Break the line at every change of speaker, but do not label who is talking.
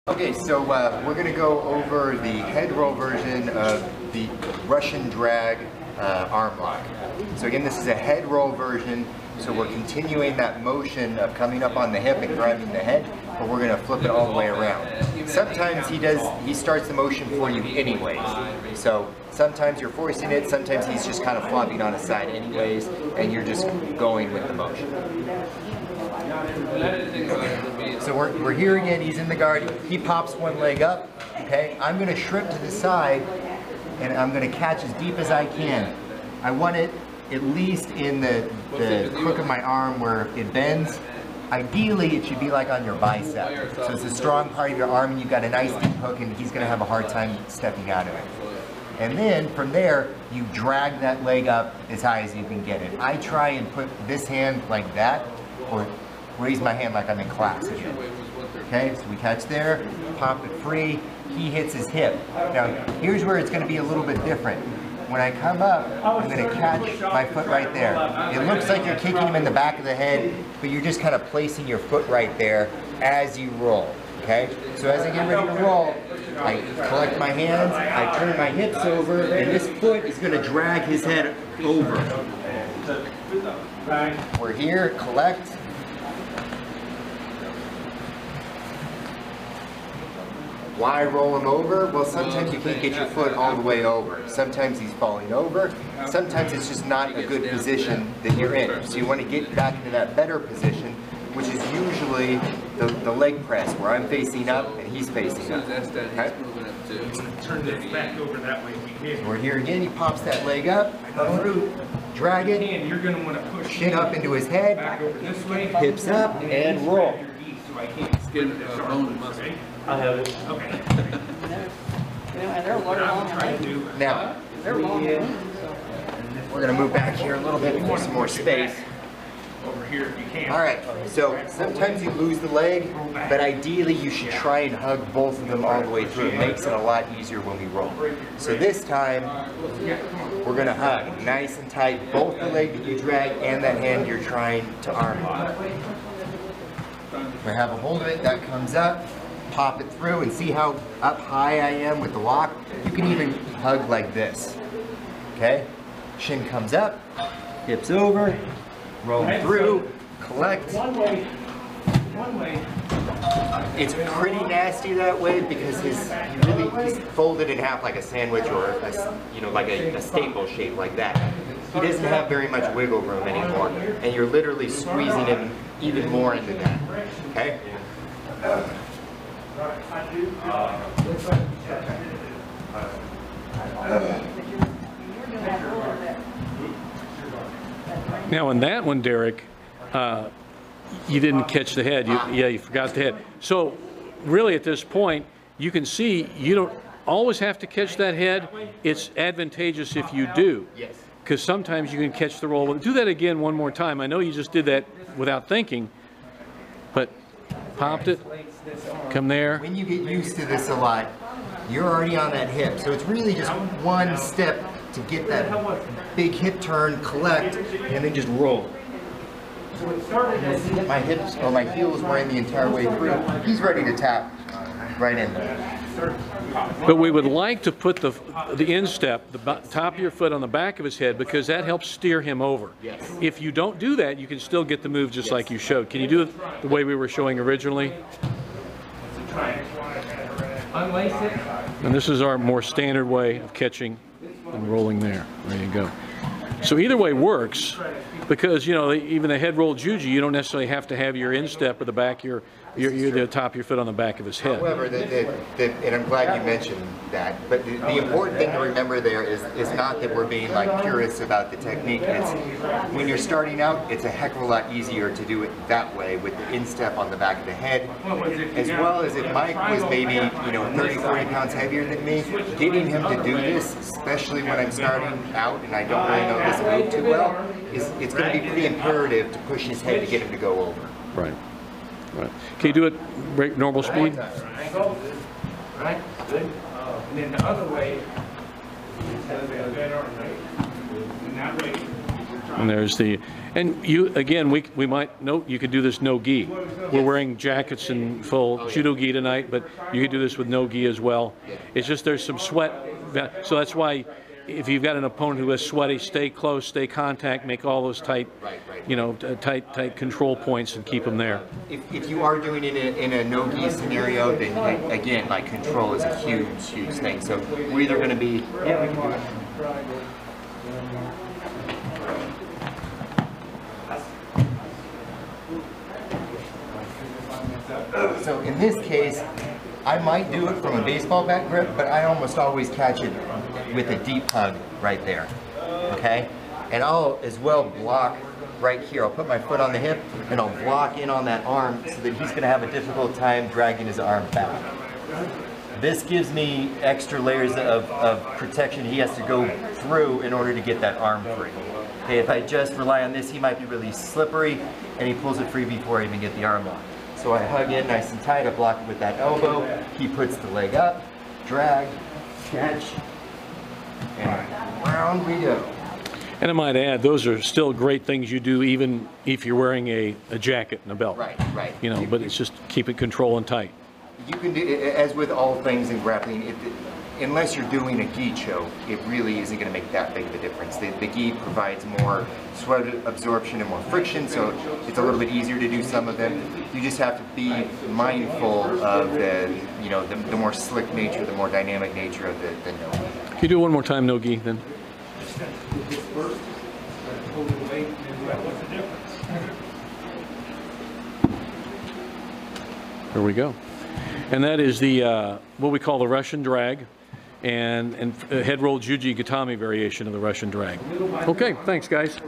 Okay, so we're going to go over the head roll version of the Russian drag arm lock. So again, this is a head roll version, so we're continuing that motion of coming up on the hip and grabbing the head, but we're going to flip it all the way around. Sometimes he starts the motion for you anyways. So sometimes you're forcing it, sometimes he's just kind of flopping on his side anyways, and you're just going with the motion. So we're here again, he's in the guard, he pops one leg up, okay? I'm going to shrimp to the side, and I'm going to catch as deep as I can. I want it at least in the crook of my arm where it bends. Ideally, it should be like on your bicep. So it's a strong part of your arm, and you've got a nice deep hook, and he's going to have a hard time stepping out of it. And then from there, you drag that leg up as high as you can get it. I try and put this hand like that, or raise my hand like I'm in class again. Okay, so we catch there, pop it free, he hits his hip. Now, here's where it's going to be a little bit different. When I come up, I'm going to catch my foot right there. It looks like you're kicking him in the back of the head, but you're just kind of placing your foot right there as you roll. Okay, so as I get ready to roll, I collect my hands, I turn my hips over, and this foot is going to drag his head over. We're here, collect. Why roll him over? Well, sometimes you can't get your foot all the way over. Sometimes he's falling over. Sometimes it's just not a good position that you're in. So you want to get back into that better position, which is usually the leg press, where I'm facing up and he's facing up. Okay?
Turn this back over that way if you can.
We're here again, he pops that leg up, go through, drag it,
And you're going to want to push
shin up into his head,
back over this way,
hips up, and roll.
So I can't skin bone and muscle.
I have it.
Okay.
And they're long.
Now,
They're long.
we're going to move back here a little bit for some more space.
Over here if you can.
All right, so sometimes you lose the leg, but ideally you should try and hug both of them all the way through. It makes it a lot easier when we roll. So this time, we're going to hug nice and tight, both the leg that you drag and that hand you're trying to arm lock. We have a hold of it, that comes up, pop it through, and see how up high I am with the lock? You can even hug like this, okay? Shin comes up, hips over, roll through, collect.
One way.
It's pretty nasty that way because he's folded in half like a sandwich, or like a staple shape like that. He doesn't have very much wiggle room anymore, and you're literally squeezing him even more into that. Okay?
Now in that one, Derek, you didn't catch the head. You forgot the head. So really at this point, you can see you don't always have to catch that head. It's advantageous if you do.
Yes.
Because sometimes you can catch the roll. Do that again one more time. I know you just did that without thinking, but popped it, come there.
When you get used to this a lot, you're already on that hip. So it's really just one step to get that big hip turn, collect, and then just roll. My hips or my heels were in the entire way through. He's ready to tap right in there.
But we would like to put the instep, the top of your foot on the back of his head, because that helps steer him over.
Yes.
If you don't do that, you can still get the move just like you showed. Can you do it the way we were showing originally?
Unlace it.
And this is our more standard way of catching and rolling there. There you go. So either way works, because even the head roll juji, you don't necessarily have to have your instep or the back the top of your foot on the back of his head.
However, and I'm glad you mentioned that, but the important thing to remember there is not that we're being like purists about the technique. It's when you're starting out, it's a heck of a lot easier to do it that way with the instep on the back of the head, as well as if Mike was maybe 30, 40 pounds heavier than me. Getting him to do this, especially when I'm starting out and I don't really know this move too well, it's going to be pretty imperative to push his head to get him to go over.
Right. Right. Can you do it break normal speed?
Right? Good. And then the other way.
And there's the, And you, again, we might note you could do this no gi. We're wearing jackets and full judo gi tonight, but you could do this with no gi as well. It's just there's some sweat, so that's why if you've got an opponent who is sweaty, stay close, stay contact, make all those tight, you know, tight control points and keep them there.
If you are doing it in a no gi scenario, then again, like control is a huge thing. So we're either going to be, yeah, we can do it. So in this case, I might do it from a baseball bat grip, but I almost always catch it with a deep hug right there, okay? And I'll as well block right here. I'll put my foot on the hip and I'll block in on that arm so that he's gonna have a difficult time dragging his arm back. This gives me extra layers of protection he has to go through in order to get that arm free. Okay, if I just rely on this, he might be really slippery and he pulls it free before I even get the arm lock. So I hug in nice and tight, I block it with that elbow, he puts the leg up, drag, catch, and round we go.
And I might add, those are still great things you do even if you're wearing a jacket and a belt.
Right.
You know, but it's just keep it control and tight.
You can do, as with all things in grappling, unless you're doing a gi choke, it really isn't going to make that big of a difference. The gi provides more sweat absorption and more friction, so it's a little bit easier to do some of them. You just have to be mindful of the, you know, the more slick nature, the more dynamic nature of the no gi.
Can you do one more time, no gi, then? There we go. And that is the what we call the Russian drag, and head roll Juji Gatame variation of the Russian drag. Okay, thanks guys.